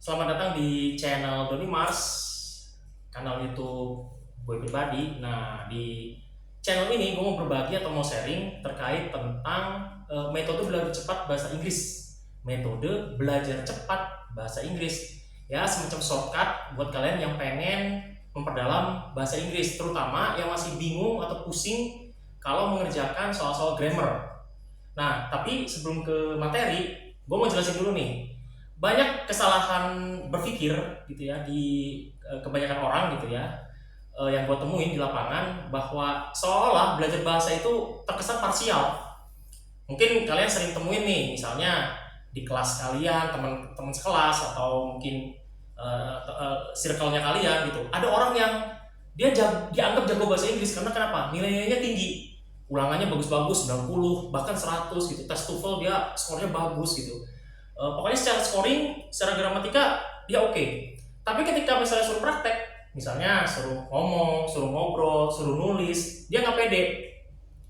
Selamat datang di channel Doni Mars, kanal YouTube gue pribadi. Nah, di channel ini gue mau berbagi atau mau sharing terkait tentang metode belajar cepat bahasa Inggris. Metode belajar cepat bahasa Inggris. Ya, semacam shortcut buat kalian yang pengen memperdalam bahasa Inggris, terutama yang masih bingung atau pusing kalau mengerjakan soal-soal grammar. Nah, tapi sebelum ke materi, gue mau jelasin dulu nih. Banyak kesalahan berpikir gitu ya di kebanyakan orang gitu ya, yang gue temuin di lapangan, bahwa seolah belajar bahasa itu terkesan parsial. Mungkin kalian sering temuin nih, misalnya di kelas kalian, teman-teman sekelas, atau mungkin circle-nya kalian gitu. Ada orang yang dianggap jago bahasa Inggris karena kenapa? Nilainya tinggi, ulangannya bagus-bagus, 90 bahkan 100 gitu. Tes TOEFL dia skornya bagus gitu. Pokoknya secara scoring, secara gramatika dia oke. Tapi ketika misalnya suruh praktek, misalnya suruh ngomong, suruh ngobrol, suruh nulis, dia nggak pede.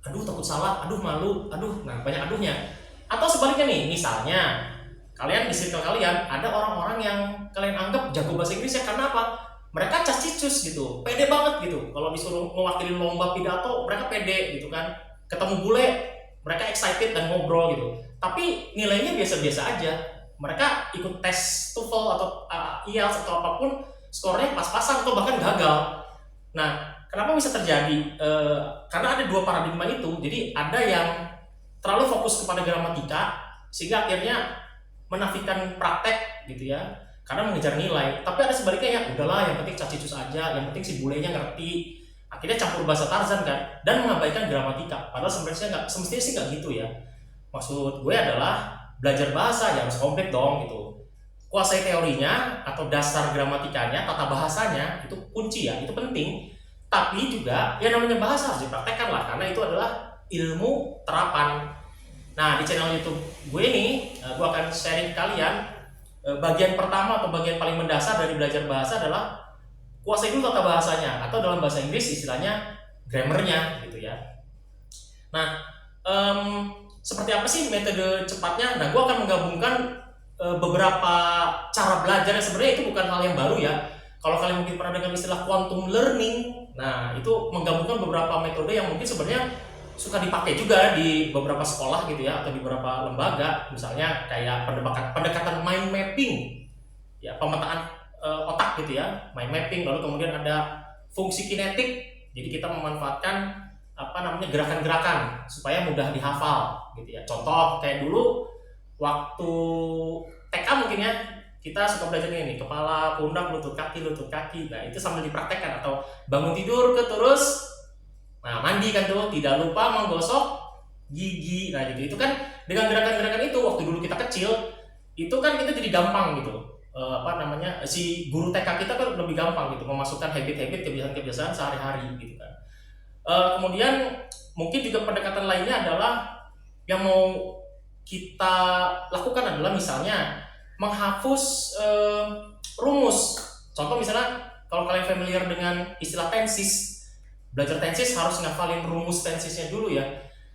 Aduh, takut salah, aduh malu, aduh, nah banyak aduhnya. Atau sebaliknya nih, misalnya kalian di circle kalian ada orang-orang yang kalian anggap jago bahasa Inggris ya karena apa? Mereka cas-cicus gitu, pede banget gitu. Kalau disuruh mewakili lomba pidato, mereka pede gitu kan. Ketemu bule, mereka excited dan ngobrol gitu. Tapi nilainya biasa-biasa aja. Mereka ikut tes TOEFL atau IELTS atau apapun, skornya pas-pasan atau bahkan gagal. Nah, kenapa bisa terjadi? Karena ada dua paradigma itu. Jadi ada yang terlalu fokus kepada gramatika sehingga akhirnya menafikan praktek gitu ya, karena mengejar nilai. Tapi ada sebaliknya, ya udahlah, yang penting cacicus aja, yang penting si bulenya ngerti. Akhirnya campur bahasa Tarzan kan, dan mengabaikan gramatika. Padahal semestinya sih nggak gitu ya. Maksud gue adalah belajar bahasa ya harus komplit dong gitu. Kuasai teorinya atau dasar gramatikanya, tata bahasanya itu kunci ya, itu penting. Tapi juga ya namanya bahasa harus dipraktekkan lah, karena itu adalah ilmu terapan. Nah, di channel YouTube gue ini, gue akan sharing ke kalian bagian pertama atau bagian paling mendasar dari belajar bahasa adalah kuasai dulu tata bahasanya, atau dalam bahasa Inggris istilahnya grammarnya gitu ya. Nah, seperti apa sih metode cepatnya? Nah, gue akan menggabungkan beberapa cara belajar yang sebenarnya itu bukan hal yang baru ya. Kalau kalian mungkin pernah dengar istilah quantum learning, nah itu menggabungkan beberapa metode yang mungkin sebenarnya suka dipakai juga di beberapa sekolah gitu ya, atau di beberapa lembaga, misalnya kayak pendekatan mind mapping, ya pemetaan otak gitu ya, mind mapping. Lalu kemudian ada fungsi kinetik, jadi kita memanfaatkan gerakan-gerakan supaya mudah dihafal gitu ya. Contoh kayak dulu waktu TK mungkin ya, kita suka belajar ini, kepala, pundak, lutut kaki. Nah, itu sambil dipraktekkan. Atau bangun tidur terus, nah mandi kan tuh, tidak lupa menggosok gigi. Nah gitu, itu kan dengan gerakan-gerakan itu waktu dulu kita kecil, itu kan kita jadi gampang gitu. Si guru TK kita kan lebih gampang gitu memasukkan habit-habit, kebiasaan-kebiasaan sehari-hari gitu kan. Kemudian mungkin juga pendekatan lainnya adalah yang mau kita lakukan adalah misalnya menghapus rumus. Contoh misalnya kalau kalian familiar dengan istilah tenses, belajar tenses harus ngafalin rumus tensesnya dulu ya.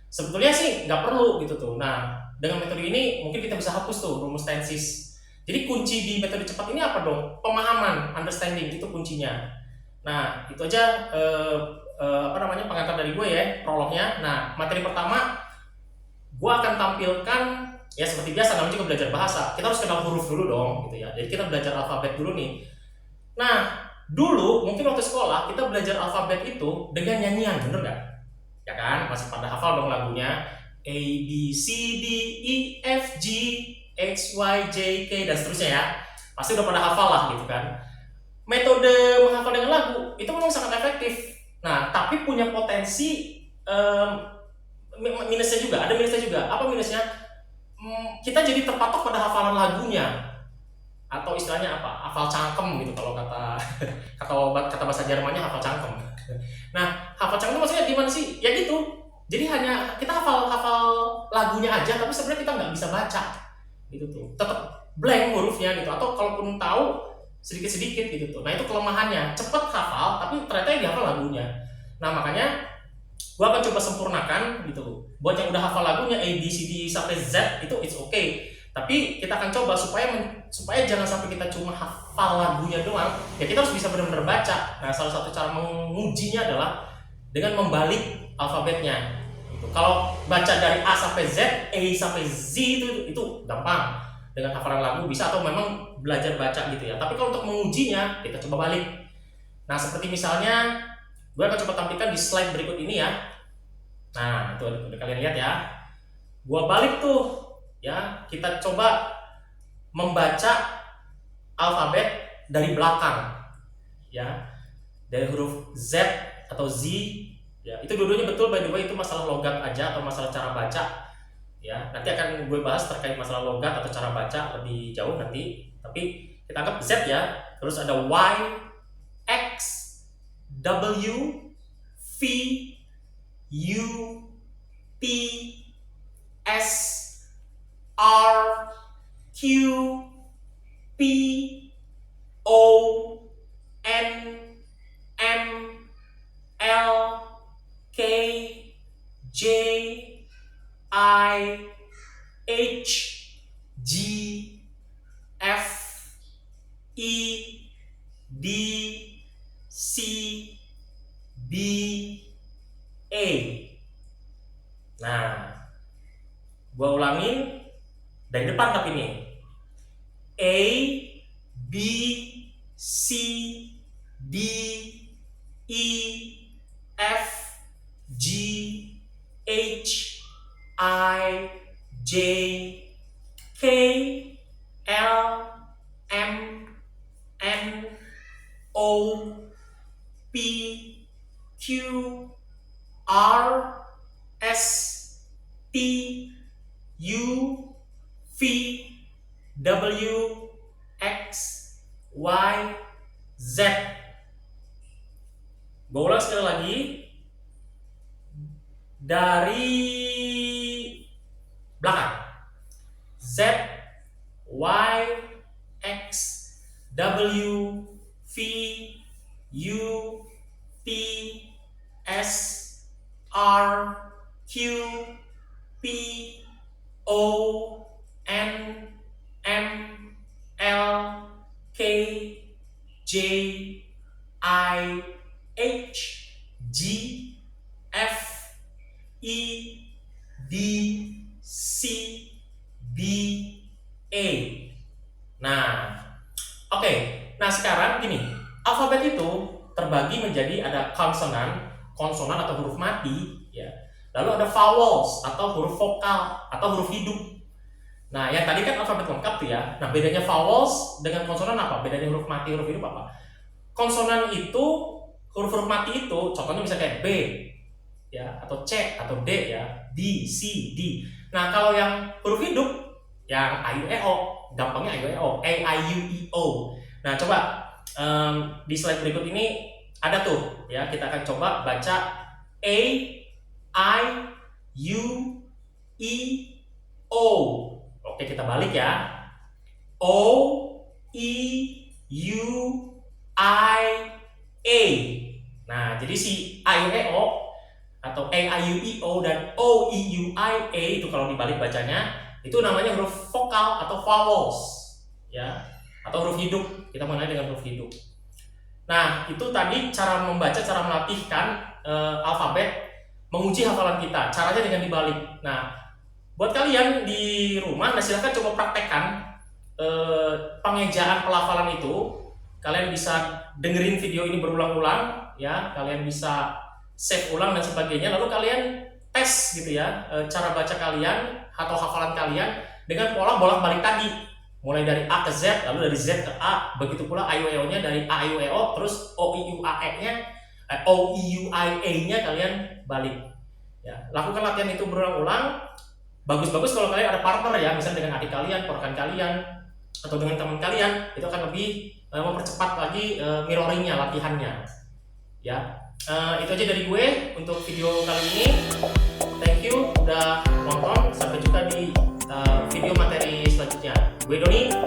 Sebetulnya sih nggak perlu gitu tuh. Nah, dengan metode ini mungkin kita bisa hapus tuh rumus tenses. Jadi kunci di metode cepat ini apa dong? Pemahaman, understanding, itu kuncinya. Nah, itu aja pengantar dari gue ya, prolognya. Nah, materi pertama gue akan tampilkan ya seperti biasa, namanya juga belajar bahasa. Kita harus kenal huruf dulu dong gitu ya. Jadi kita belajar alfabet dulu nih. Nah, dulu mungkin waktu sekolah kita belajar alfabet itu dengan nyanyian, bener nggak? Ya kan, masih pada hafal dong lagunya, A B C D E F G X Y J K dan seterusnya ya. Pasti udah pada hafal lah gitu kan. Metode menghafal dengan lagu itu memang sangat efektif. Nah, tapi punya potensi minusnya juga. Ada minusnya juga. Apa minusnya? Kita jadi terpatok pada hafalan lagunya, atau istilahnya apa, hafal cangkem gitu kalau kata bahasa Jermannya hafal cangkem. Nah, hafal cangkem itu maksudnya gimana sih? Ya gitu. Jadi hanya kita hafal lagunya aja, tapi sebenarnya kita nggak bisa baca gitu tuh. Tetap blank hurufnya gitu. Atau kalaupun tahu sedikit-sedikit gitu tuh. Nah, itu kelemahannya. Cepet hafal, tapi ternyata yang dihafal lagunya. Nah, makanya gua akan coba sempurnakan gitu. Buat yang udah hafal lagunya A B C D sampai Z itu it's okay. Tapi kita akan coba supaya jangan sampai kita cuma hafal lagunya doang, ya kita harus bisa benar-benar baca. Nah, salah satu cara mengujinya adalah dengan membalik alfabetnya. Kalau baca dari A sampai Z, E sampai Z itu gampang. Dengan hafalan lagu bisa, atau memang belajar baca gitu ya. Tapi kalau untuk mengujinya, kita coba balik. Nah, seperti misalnya gue akan coba tampilkan di slide berikut ini ya. Nah, itu udah kalian lihat ya. Gue balik tuh ya, kita coba membaca alfabet dari belakang ya, dari huruf Z atau Z ya. Itu dua-duanya betul, by the way, itu masalah logat aja atau masalah cara baca ya. Nanti akan gue bahas terkait masalah logat atau cara baca lebih jauh nanti, tapi kita anggap Z ya. Terus ada Y, X, W, V, U, P, S, R, Q, P, O, N, M, L, K, J, I, H, G, F, E, D, C, B, A. Nah, gua ulangin dari depan tapi nih. A, B, C, D, E, F, G, H, I, J, K, L, M, N, O, P, Q, R, S, T, U, V, W, X, Y, Z. Gue ulang sekali lagi. Dari belakang. Z, Y, X, W, V, U, P, S, R, Q, P, O, N, M, L, K, J, I, H, G, F, E, D, C, B, A. Nah, oke. Nah, sekarang gini, alfabet itu terbagi menjadi ada konsonan atau huruf mati ya. Lalu ada vowels atau huruf vokal atau huruf hidup. Nah, yang tadi kan alfabet lengkap tuh ya. Nah, bedanya vowels dengan konsonan apa? Bedanya huruf mati, huruf hidup apa? Konsonan itu, huruf-huruf mati itu, contohnya bisa kayak B ya, atau C atau D ya, D, C, D. Nah, kalau yang huruf hidup, yang A, U, E, O, gampangnya A, U, E, O, A, I, U, E, O. Nah, coba di slide berikut ini ada tuh ya, kita akan coba baca A, I, U, E, O. Oke, kita balik ya. O, E, U, I, A. Nah, jadi si A, U, E, O atau A, I, U, E, O dan O, E, U, I, A itu kalau dibalik bacanya itu namanya huruf vokal atau vowels ya, atau huruf hidup. Kita mengenai dengan huruf hidup. Nah, itu tadi cara membaca, cara melatihkan alfabet, menguji hafalan kita. Caranya dengan dibalik. Nah, buat kalian di rumah, nah silahkan coba praktekkan pengejaan pelafalan itu. Kalian bisa dengerin video ini berulang-ulang ya, kalian bisa save ulang dan sebagainya, lalu kalian tes gitu ya cara baca kalian atau hafalan kalian dengan pola bolak-balik tadi, mulai dari A ke Z, lalu dari Z ke A, begitu pula A, I, U, E, O nya dari A, I, U, E, O, terus O, I, U, A, E nya O, I, U, I, A nya kalian balik ya. Lakukan latihan itu berulang-ulang. Bagus-bagus kalau kalian ada partner ya, misalnya dengan adik kalian, ponakan kalian, atau dengan teman kalian, itu akan lebih mempercepat lagi mirroringnya, latihannya ya. Itu aja dari gue untuk video kali ini. Thank you udah nonton. Sampai jumpa di video materi selanjutnya. Gue Doni.